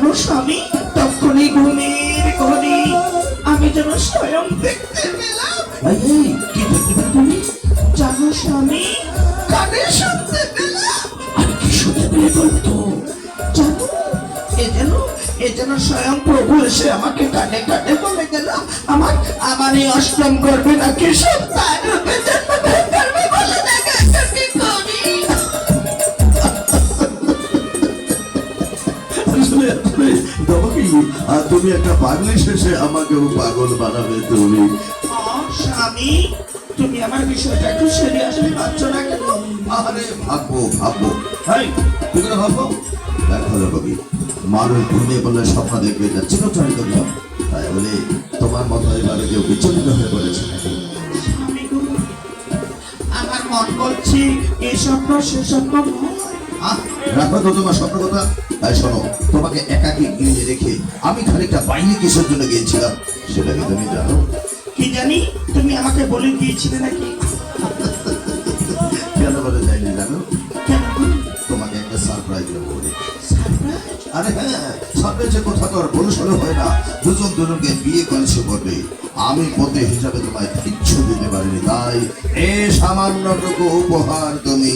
জানো স্বামী, তখনই ঘুমের ঘরে আমি যেন স্বয়ং দেখতে পেলাম। এই, কি দেখতে পেলে তুমি? জানো স্বামী, কানে শুনতে পেলাম। আর কি শুনতে পেলে বলতো? জানো, এ যেন স্বয়ং প্রভু এসে আমাকে কানে কানে বলে গেল, আমার এই অষ্টম করবে নাকি সন্তান রূপে জন্মগ্রহণ করবে বলে দেখে কি করি। আসলে তোমাকে তুমি একটা পাগলি শেষে আমাকেও পাগল বানাবে তুমি। স্বামী, তুমি আমার বিষয়টা একটু সিরিয়াসলি ভাবছো না কেন? আরে ভাববো এই তুই করে ভাববো। দেখো রবি, মানুষ ঘুমিয়ে বললে স্বপ্ন দেখবে, যা চিরচারিত নিয়ম। তাই বলে তোমার মতো এবারে কেউ বিচলিত হয়ে পড়েছে নাকি? স্বামী গো, আমার মন বলছি এই স্বপ্ন সে স্বপ্ন নয়। রাখো তো তোমার স্বপ্ন কথা। তাই শোনো, তোমাকে একাকী গিয়ে রেখে আমি খানিকটা বাইরে কিসের জন্য গিয়েছিলাম সেটা কি তুমি জানো? কি জানি, তুমি আমাকে বলে দিয়েছিলে নাকি? কেন বলে যায়নি জানো? কেন গো? তোমাকে একটা সারপ্রাইজ দেবো বলে। সারপ্রাইজ? আরে হ্যাঁ, সারপ্রাইজের কথা তো আর বলে শোনো হয় না। দুজনকে বিয়ে করেছে বটে, আমি পতি হিসাবে তোমায় কিচ্ছু দিতে পারিনি, তাই এ সামান্যটুকু উপহার তুমি